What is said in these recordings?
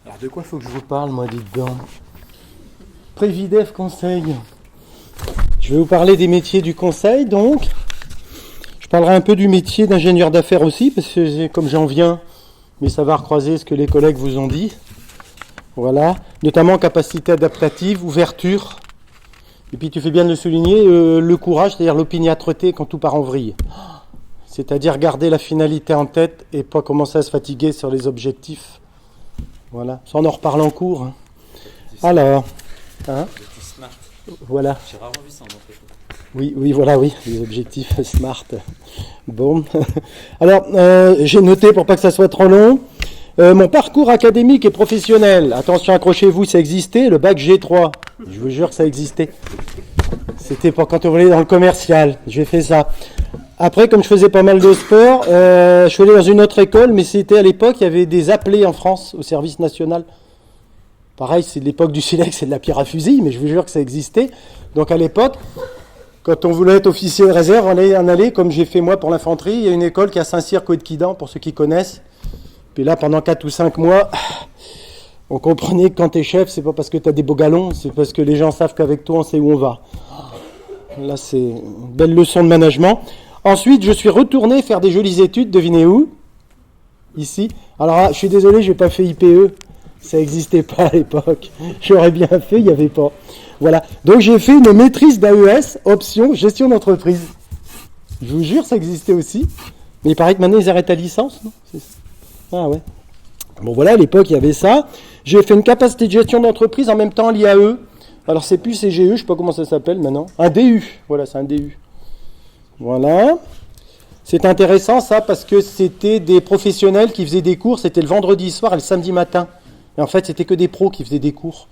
Alors de quoi faut que je vous parle, moi, dites donc? Prévidev Conseil. Je vais vous parler des métiers du conseil, donc. Je parlerai un peu du métier d'ingénieur d'affaires aussi, parce que comme j'en viens, mais ça va recroiser ce que les collègues vous ont dit. Voilà. Notamment capacité adaptative, ouverture. Et puis tu fais bien de le souligner, le courage, c'est-à-dire l'opiniâtreté quand tout part en vrille. C'est-à-dire garder la finalité en tête et pas commencer à se fatiguer sur les objectifs. Voilà. Ça, on en reparle en cours. Hein. Alors. Hein, smart. Voilà. J'ai rarement vu ça en entreprise. Oui, voilà, oui, les objectifs SMART. Bon. Alors, j'ai noté pour pas que ça soit trop long. Mon parcours académique et professionnel. Attention, accrochez-vous, ça existait. Le bac G3. Je vous jure que ça existait. C'était pour quand on voulait dans le commercial. J'ai fait ça. Après, comme je faisais pas mal de sport, je suis allé dans une autre école, mais c'était à l'époque, il y avait des appelés en France au service national. Pareil, c'est de l'époque du silex, c'est de la pierre à fusil, mais je vous jure que ça existait. Donc à l'époque, quand on voulait être officier de réserve, on allait en aller, comme j'ai fait moi pour l'infanterie. Il y a une école qui est à Saint-Cyr-Coëtquidan, pour ceux qui connaissent. Puis là, pendant 4 ou 5 mois, on comprenait que quand t'es chef, c'est pas parce que t'as des beaux galons, c'est parce que les gens savent qu'avec toi, on sait où on va. Là, c'est une belle leçon de management. Ensuite, je suis retourné faire des jolies études, devinez où? Ici. Alors, je suis désolé, je n'ai pas fait IPE. Ça n'existait pas à l'époque. J'aurais bien fait, il n'y avait pas. Voilà. Donc, j'ai fait une maîtrise d'AES, option gestion d'entreprise. Je vous jure, ça existait aussi. Mais il paraît que maintenant, ils arrêtent la licence, non? Ah ouais. Bon, voilà, à l'époque, il y avait ça. J'ai fait une capacité de gestion d'entreprise en même temps l'IAE. Alors, c'est plus CGE, je ne sais pas comment ça s'appelle maintenant. Un DU. Voilà, c'est un DU. Voilà. C'est intéressant ça parce que c'était des professionnels qui faisaient des cours, c'était le vendredi soir et le samedi matin. Et en fait, c'était que des pros qui faisaient des cours.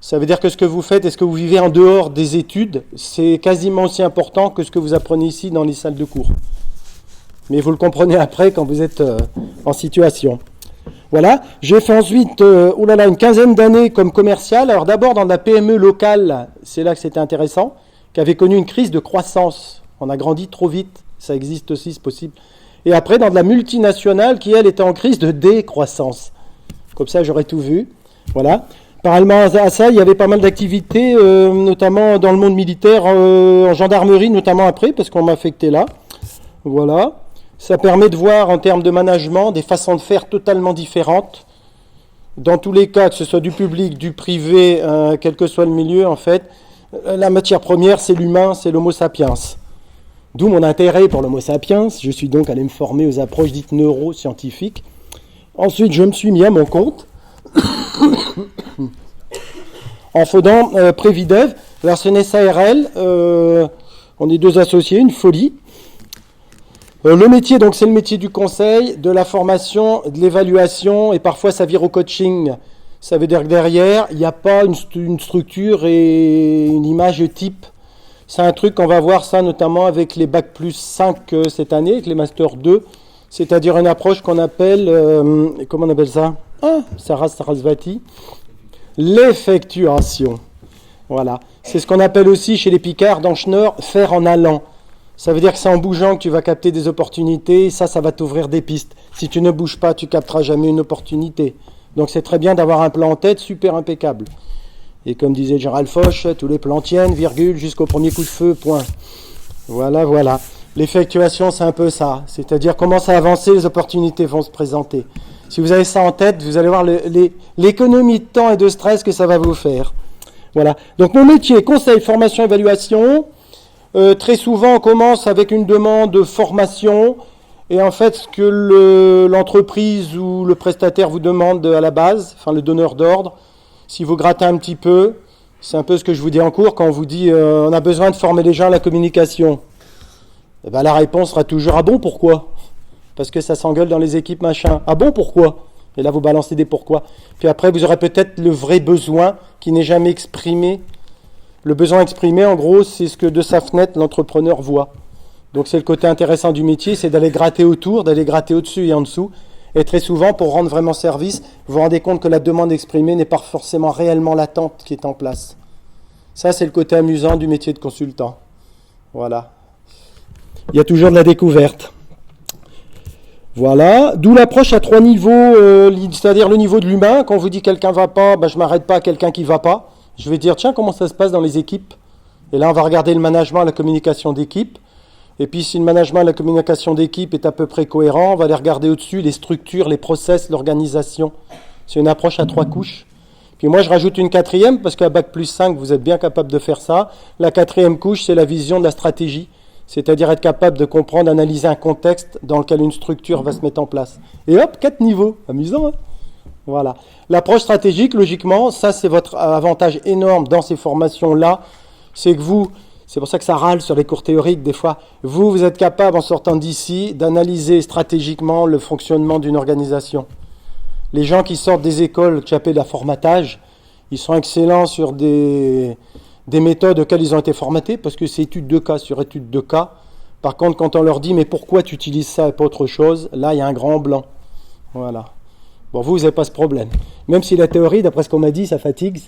Ça veut dire que ce que vous faites et ce que vous vivez en dehors des études, c'est quasiment aussi important que ce que vous apprenez ici dans les salles de cours. Mais vous le comprenez après quand vous êtes en situation. Voilà. J'ai fait ensuite une quinzaine d'années comme commercial. Alors d'abord dans la PME locale, c'est là que c'était intéressant, qui avait connu une crise de croissance. On a grandi trop vite, ça existe aussi, c'est possible. Et après, dans de la multinationale qui, elle, était en crise de décroissance. Comme ça, j'aurais tout vu. Voilà. Parallèlement à ça, il y avait pas mal d'activités, notamment dans le monde militaire, en gendarmerie, notamment après, parce qu'on m'a affecté là. Voilà. Ça permet de voir, en termes de management, des façons de faire totalement différentes. Dans tous les cas, que ce soit du public, du privé, quel que soit le milieu, en fait, la matière première, c'est l'humain, c'est l'homo sapiens. D'où mon intérêt pour l'homo sapiens. Je suis donc allé me former aux approches dites neuroscientifiques. Ensuite, je me suis mis à mon compte en faisant Prévidev. Alors, c'est une SARL. On est 2 associés, une folie. Le métier, donc, c'est le métier du conseil, de la formation, de l'évaluation, et parfois ça vire au coaching. Ça veut dire que derrière, il n'y a pas une structure et une image type. C'est un truc qu'on va voir ça notamment avec les Bac plus 5 cette année, avec les Master 2, c'est-à-dire une approche qu'on appelle, comment on appelle ça? Sarah Sarasvati, l'effectuation. Voilà. C'est ce qu'on appelle aussi chez les Picards, dans Schnorr, faire en allant. Ça veut dire que c'est en bougeant que tu vas capter des opportunités, ça va t'ouvrir des pistes. Si tu ne bouges pas, tu capteras jamais une opportunité. Donc c'est très bien d'avoir un plan en tête, super impeccable. Et comme disait Gérald Foch, tous les plans tiennent, virgule, jusqu'au premier coup de feu, point. Voilà. L'effectuation, c'est un peu ça. C'est-à-dire, commencer à avancer, les opportunités vont se présenter. Si vous avez ça en tête, vous allez voir l'économie de temps et de stress que ça va vous faire. Voilà. Donc, mon métier, conseil, formation, évaluation. Très souvent, on commence avec une demande de formation. Et en fait, ce que l'entreprise ou le prestataire vous demande à la base, enfin le donneur d'ordre, si vous grattez un petit peu, c'est un peu ce que je vous dis en cours quand on vous dit on a besoin de former les gens à la communication. Et ben, la réponse sera toujours ah bon, pourquoi? Parce que ça s'engueule dans les équipes machin. Ah bon, pourquoi? Et là vous balancez des pourquoi. Puis après vous aurez peut-être le vrai besoin qui n'est jamais exprimé. Le besoin exprimé en gros c'est ce que de sa fenêtre l'entrepreneur voit. Donc c'est le côté intéressant du métier, c'est d'aller gratter autour, d'aller gratter au-dessus et en dessous. Et très souvent, pour rendre vraiment service, vous vous rendez compte que la demande exprimée n'est pas forcément réellement l'attente qui est en place. Ça, c'est le côté amusant du métier de consultant. Voilà. Il y a toujours de la découverte. Voilà, d'où l'approche à 3 niveaux, c'est-à-dire le niveau de l'humain. Quand on vous dit quelqu'un va pas, je m'arrête pas à quelqu'un qui va pas. Je vais dire, tiens, comment ça se passe dans les équipes? Et là, on va regarder le management, la communication d'équipe. Et puis, si le management, la communication d'équipe est à peu près cohérent, on va aller regarder au-dessus les structures, les process, l'organisation. C'est une approche à 3 couches. Puis moi, je rajoute une 4e, parce qu'à Bac+5, vous êtes bien capable de faire ça. La 4e couche, c'est la vision de la stratégie. C'est-à-dire être capable de comprendre, analyser un contexte dans lequel une structure va se mettre en place. Et hop, 4 niveaux. Amusant, hein? Voilà. L'approche stratégique, logiquement, ça c'est votre avantage énorme dans ces formations-là. C'est que vous, c'est pour ça que ça râle sur les cours théoriques des fois, vous êtes capable en sortant d'ici d'analyser stratégiquement le fonctionnement d'une organisation. Les gens qui sortent des écoles qui appellent la formatage, ils sont excellents sur des méthodes auxquelles ils ont été formatés, parce que c'est étude de cas sur étude de cas. Par contre, quand on leur dit « mais pourquoi tu utilises ça et pas autre chose ?», là, il y a un grand blanc. Voilà. Bon, vous n'avez pas ce problème. Même si la théorie, d'après ce qu'on m'a dit, ça fatigue,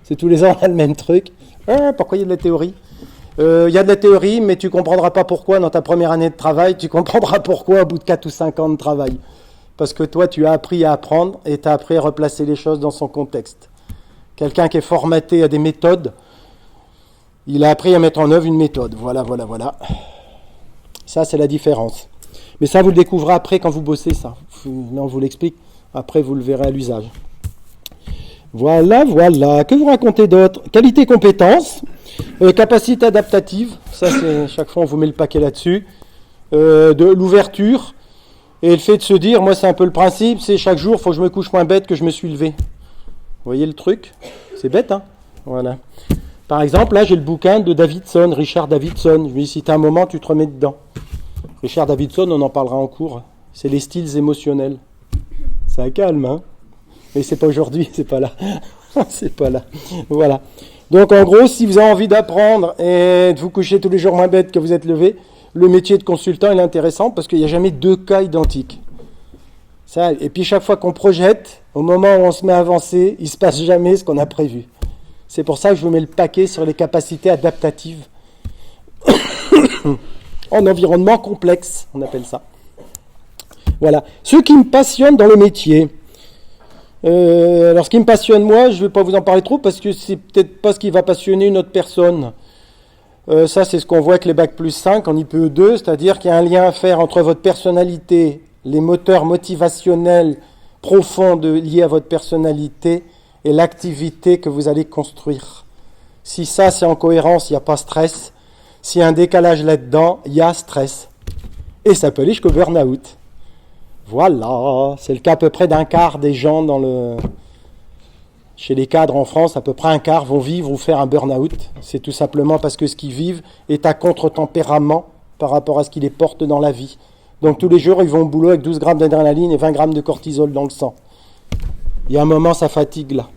c'est tous les ans le même truc. Pourquoi il y a de la théorie ? Il y a de la théorie, mais tu ne comprendras pas pourquoi dans ta première année de travail, tu comprendras pourquoi au bout de 4 ou 5 ans de travail. Parce que toi, tu as appris à apprendre et tu as appris à replacer les choses dans son contexte. Quelqu'un qui est formaté à des méthodes, il a appris à mettre en œuvre une méthode. Voilà. Ça, c'est la différence. Mais ça, vous le découvrez après quand vous bossez ça. Là, on vous l'explique. Après, vous le verrez à l'usage. Voilà. Que vous racontez d'autre ? Qualité, compétence, capacité adaptative. Ça, c'est chaque fois, on vous met le paquet là-dessus. De l'ouverture. Et le fait de se dire, moi, c'est un peu le principe, c'est chaque jour, il faut que je me couche moins bête que je me suis levé. Vous voyez le truc ? C'est bête, hein ? Voilà. Par exemple, là, j'ai le bouquin de Davidson, Richard Davidson. Je me dis, si tu as un moment, tu te remets dedans. Richard Davidson, on en parlera en cours. C'est les styles émotionnels. Ça calme, hein ? Mais c'est pas aujourd'hui, c'est pas là. C'est pas là. Voilà. Donc, en gros, si vous avez envie d'apprendre et de vous coucher tous les jours moins bête que vous êtes levé, le métier de consultant il est intéressant parce qu'il n'y a jamais 2 cas identiques. Ça, et puis chaque fois qu'on projette, au moment où on se met à avancer, il ne se passe jamais ce qu'on a prévu. C'est pour ça que je vous mets le paquet sur les capacités adaptatives en environnement complexe, on appelle ça. Voilà. Ce qui me passionne dans le métier. Alors ce qui me passionne moi, je ne vais pas vous en parler trop parce que c'est peut-être pas ce qui va passionner une autre personne. Ça, c'est ce qu'on voit avec les Bac+5 en IPE2, c'est-à-dire qu'il y a un lien à faire entre votre personnalité, les moteurs motivationnels profonds liés à votre personnalité et l'activité que vous allez construire. Si ça, c'est en cohérence, il n'y a pas stress. S'il y a un décalage là-dedans, il y a stress. Et ça peut aller jusqu'au burn-out. Voilà, c'est le cas à peu près d'un quart des gens chez les cadres en France, à peu près un quart vont vivre ou faire un burn-out. C'est tout simplement parce que ce qu'ils vivent est à contre-tempérament par rapport à ce qui les porte dans la vie. Donc tous les jours, ils vont au boulot avec 12 grammes d'adrénaline et 20 grammes de cortisol dans le sang. Il y a un moment, ça fatigue là.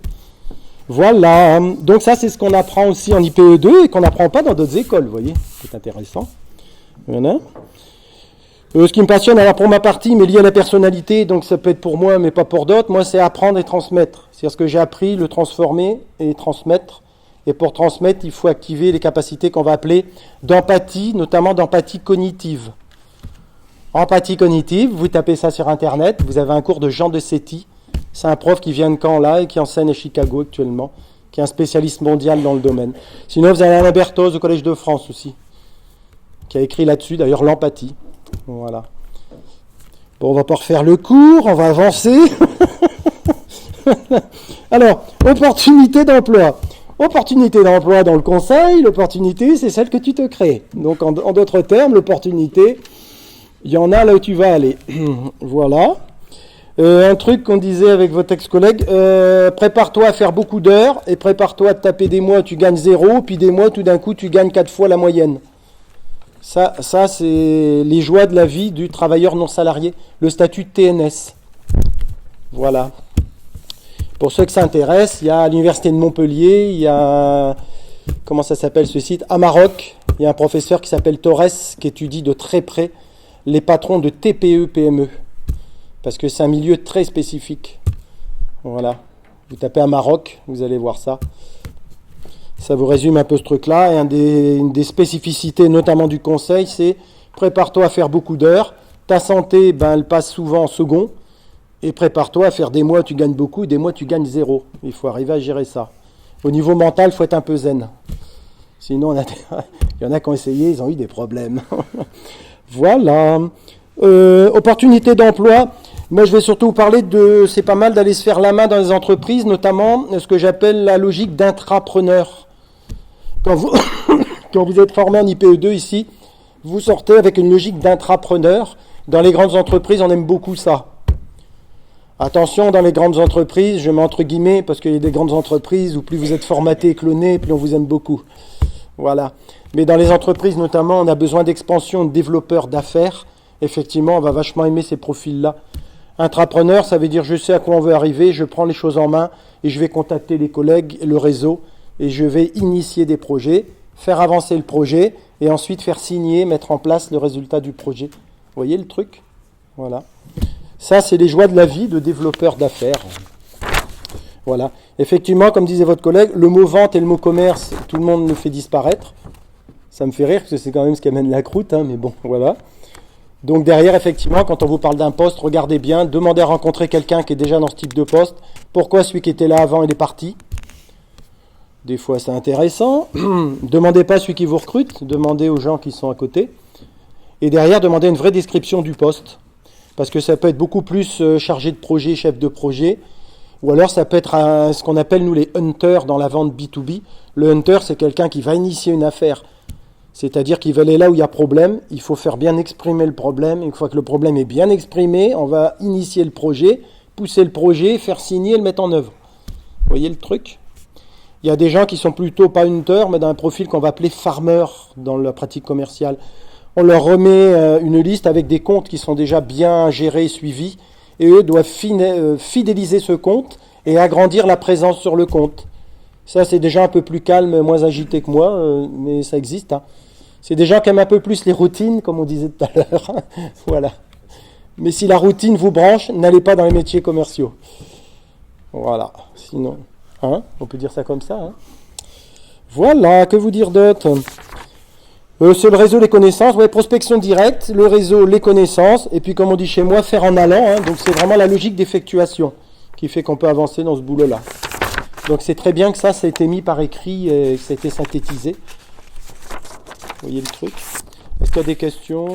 Voilà, donc ça c'est ce qu'on apprend aussi en IPE2 et qu'on n'apprend pas dans d'autres écoles, vous voyez. C'est intéressant. Voilà. Ce qui me passionne, alors pour ma partie, mais lié à la personnalité, donc ça peut être pour moi, mais pas pour d'autres, moi c'est apprendre et transmettre. C'est ce que j'ai appris, le transformer et transmettre. Et pour transmettre, il faut activer les capacités qu'on va appeler d'empathie, notamment d'empathie cognitive. Empathie cognitive, vous tapez ça sur Internet, vous avez un cours de Jean de Setti. C'est un prof qui vient de Caen là et qui enseigne à Chicago actuellement, qui est un spécialiste mondial dans le domaine. Sinon, vous avez Alain Berthoz au Collège de France aussi, qui a écrit là-dessus, d'ailleurs, l'empathie. Voilà. Bon, on va pas refaire le cours, on va avancer. Alors, opportunité d'emploi. Opportunité d'emploi dans le conseil, l'opportunité, c'est celle que tu te crées. Donc, en d'autres termes, l'opportunité, il y en a là où tu vas aller. Voilà. Un truc qu'on disait avec votre ex-collègue, prépare-toi à faire beaucoup d'heures et prépare-toi à te taper des mois où tu gagnes 0, puis des mois tout d'un coup tu gagnes 4 fois la moyenne. Ça, c'est les joies de la vie du travailleur non salarié, le statut de TNS. Voilà. Pour ceux que ça intéresse, il y a à l'université de Montpellier, il y a, comment ça s'appelle ce site, à Maroc, il y a un professeur qui s'appelle Torres qui étudie de très près les patrons de TPE-PME. Parce que c'est un milieu très spécifique. Voilà. Vous tapez à Maroc, vous allez voir ça. Ça vous résume un peu ce truc-là. Et une des spécificités, notamment du conseil, c'est prépare-toi à faire beaucoup d'heures, Ta santé, ben, elle passe souvent en second. Et prépare-toi à faire des mois, tu gagnes beaucoup, des mois, tu gagnes zéro. Il faut arriver à gérer ça. Au niveau mental, il faut être un peu zen. Sinon, il y en a qui ont essayé, ils ont eu des problèmes. Voilà. Opportunité d'emploi. Moi, je vais surtout vous parler de... C'est pas mal d'aller se faire la main dans les entreprises, notamment ce que j'appelle la logique d'intrapreneur. Quand vous, quand vous êtes formé en IPE2 ici, vous sortez avec une logique d'intrapreneur. Dans les grandes entreprises, on aime beaucoup ça. Attention, dans les grandes entreprises, je mets entre guillemets, parce qu'il y a des grandes entreprises où plus vous êtes formaté et cloné, plus on vous aime beaucoup. Voilà. Mais dans les entreprises, notamment, on a besoin d'expansion de développeurs d'affaires. Effectivement, on va vachement aimer ces profils-là. Intrapreneur, ça veut dire je sais à quoi on veut arriver, je prends les choses en main et je vais contacter les collègues, le réseau, et je vais initier des projets, faire avancer le projet, et ensuite faire signer, mettre en place le résultat du projet. Vous voyez le truc? Voilà. Ça, c'est les joies de la vie de développeur d'affaires. Voilà. Effectivement, comme disait votre collègue, le mot vente et le mot commerce, tout le monde le fait disparaître. Ça me fait rire, parce que c'est quand même ce qui amène la croûte, hein, mais bon, voilà. Donc derrière, effectivement, quand on vous parle d'un poste, regardez bien, demandez à rencontrer quelqu'un qui est déjà dans ce type de poste. Pourquoi celui qui était là avant, il est parti? Des fois, c'est intéressant. Demandez pas celui qui vous recrute, demandez aux gens qui sont à côté. Et derrière, demandez une vraie description du poste. Parce que ça peut être beaucoup plus chargé de projet, chef de projet, ou alors ça peut être ce qu'on appelle nous les hunters dans la vente B2B. Le hunter, c'est quelqu'un qui va initier une affaire, c'est-à-dire qu'il va aller là où il y a problème, il faut faire bien exprimer le problème, une fois que le problème est bien exprimé, on va initier le projet, pousser le projet, faire signer et le mettre en œuvre. Vous voyez le truc? Il y a des gens qui sont plutôt pas hunters, mais dans un profil qu'on va appeler farmer dans la pratique commerciale. On leur remet une liste avec des comptes qui sont déjà bien gérés et suivis, et eux doivent fidéliser ce compte et agrandir la présence sur le compte. Ça, c'est déjà un peu plus calme, moins agité que moi, mais ça existe. Hein. C'est des gens qui aiment un peu plus les routines, comme on disait tout à l'heure. Voilà. Mais si la routine vous branche, n'allez pas dans les métiers commerciaux. Voilà. Sinon, hein, on peut dire ça comme ça. Hein. Voilà, que vous dire d'autre? C'est le réseau, les connaissances, ouais, prospection directe, le réseau, les connaissances, et puis comme on dit chez moi, faire en allant, hein, donc c'est vraiment la logique d'effectuation qui fait qu'on peut avancer dans ce boulot-là. Donc c'est très bien que ça a été mis par écrit et que ça a été synthétisé. Vous voyez le truc? Est-ce qu'il y a des questions?